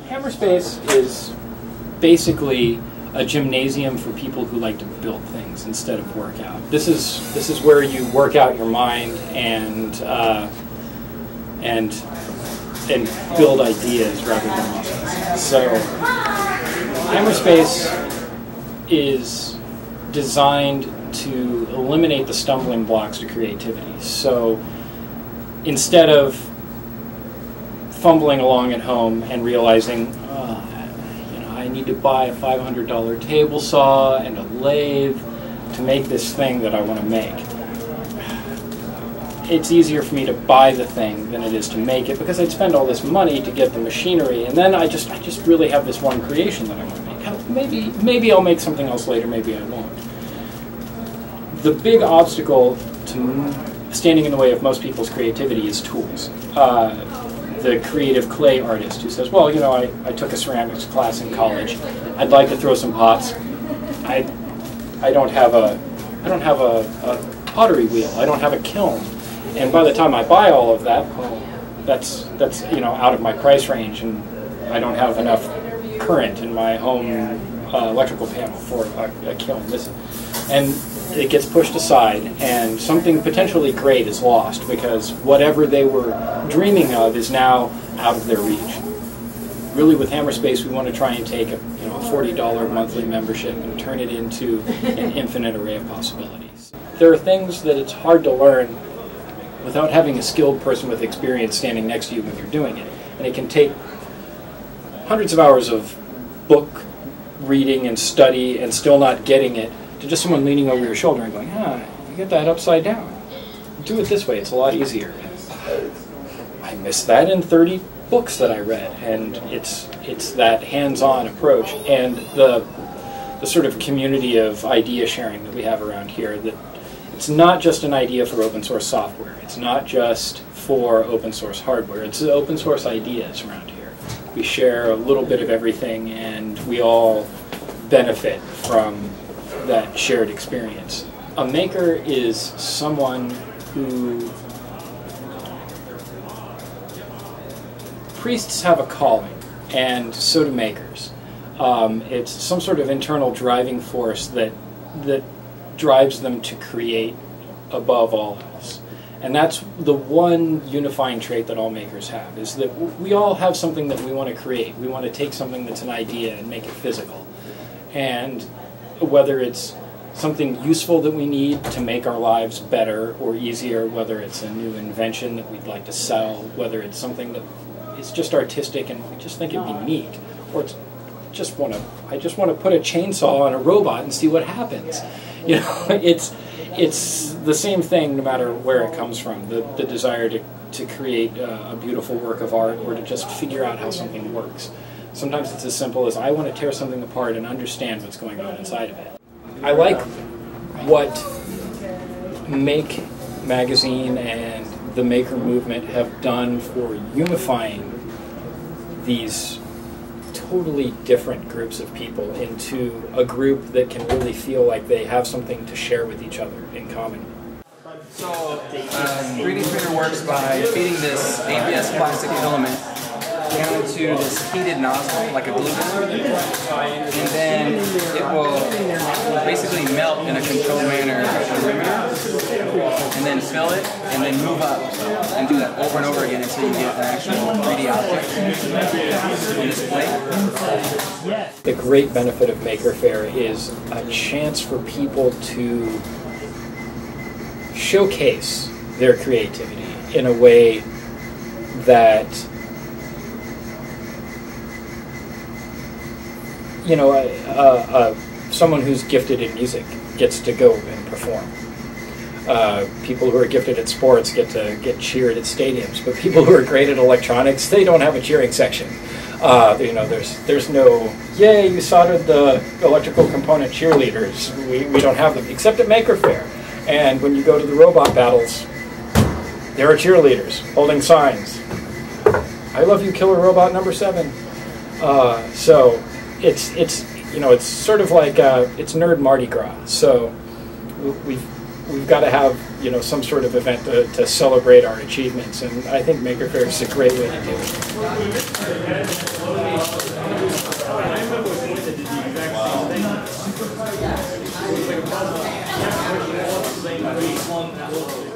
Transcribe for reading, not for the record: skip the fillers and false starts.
Hammerspace is basically a gymnasium for people who like to build things instead of work out. This is where you work out your mind and build ideas rather than muscles. So Hammerspace is designed to eliminate the stumbling blocks to creativity. So instead of fumbling along at home and realizing, I need to buy a $500 table saw and a lathe to make this thing that I want to make. It's easier for me to buy the thing than it is to make it, because I'd spend all this money to get the machinery, and then I just really have this one creation that I want to make. Maybe I'll make something else later, maybe I won't. The big obstacle to standing in the way of most people's creativity is tools. The creative clay artist who says, well, I took a ceramics class in college. I'd like to throw some pots. I don't have a pottery wheel. I don't have a kiln. And by the time I buy all of that, well, that's out of my price range, and I don't have enough current in my home electrical panel for a kiln. And it gets pushed aside, and something potentially great is lost because whatever they were dreaming of is now out of their reach. Really, with Hammerspace, we want to try and take a $40 monthly membership and turn it into an infinite array of possibilities. There are things that it's hard to learn without having a skilled person with experience standing next to you when you're doing it. And it can take hundreds of hours of book reading and study and still not getting it, to just someone leaning over your shoulder and going, you get that upside down. Do it this way, it's a lot easier. I missed that in 30 books that I read, and it's that hands-on approach and the sort of community of idea sharing that we have around here, that it's not just an idea for open source software, it's not just for open source hardware, it's open source ideas around here. We share a little bit of everything, and we all benefit from that shared experience. A maker is someone who... Priests have a calling, and so do makers. It's some sort of internal driving force that drives them to create above all else. And that's the one unifying trait that all makers have, is that we all have something that we want to create. We want to take something that's an idea and make it physical. And whether it's something useful that we need to make our lives better or easier, whether it's a new invention that we'd like to sell, whether it's something that is just artistic and we just think it'd be neat, or it's I just want to put a chainsaw on a robot and see what happens. It's the same thing no matter where it comes from. The desire to create a beautiful work of art, or to just figure out how something works. Sometimes it's as simple as I want to tear something apart and understand what's going on inside of it. I like what Make Magazine and the Maker Movement have done for unifying these totally different groups of people into a group that can really feel like they have something to share with each other in common. So, 3D printer works by feeding this ABS plastic filament down to this heated nozzle, like a glue gun, and then it will basically melt in a controlled manner and then fill it, and then move up, and do that over and over again until you get an actual 3D object on display. The great benefit of Maker Faire is a chance for people to showcase their creativity in a way that someone who's gifted in music gets to go and perform. People who are gifted at sports get cheered at stadiums, but people who are great at electronics, they don't have a cheering section. There's no, yay, you soldered the electrical component cheerleaders. We don't have them, except at Maker Faire. And when you go to the robot battles, there are cheerleaders holding signs. I love you, Killer Robot number 7. So it's you know, it's sort of like it's Nerd Mardi Gras. So we've got to have, you know, some sort of event to celebrate our achievements, and I think Maker Faire is a great way to do it.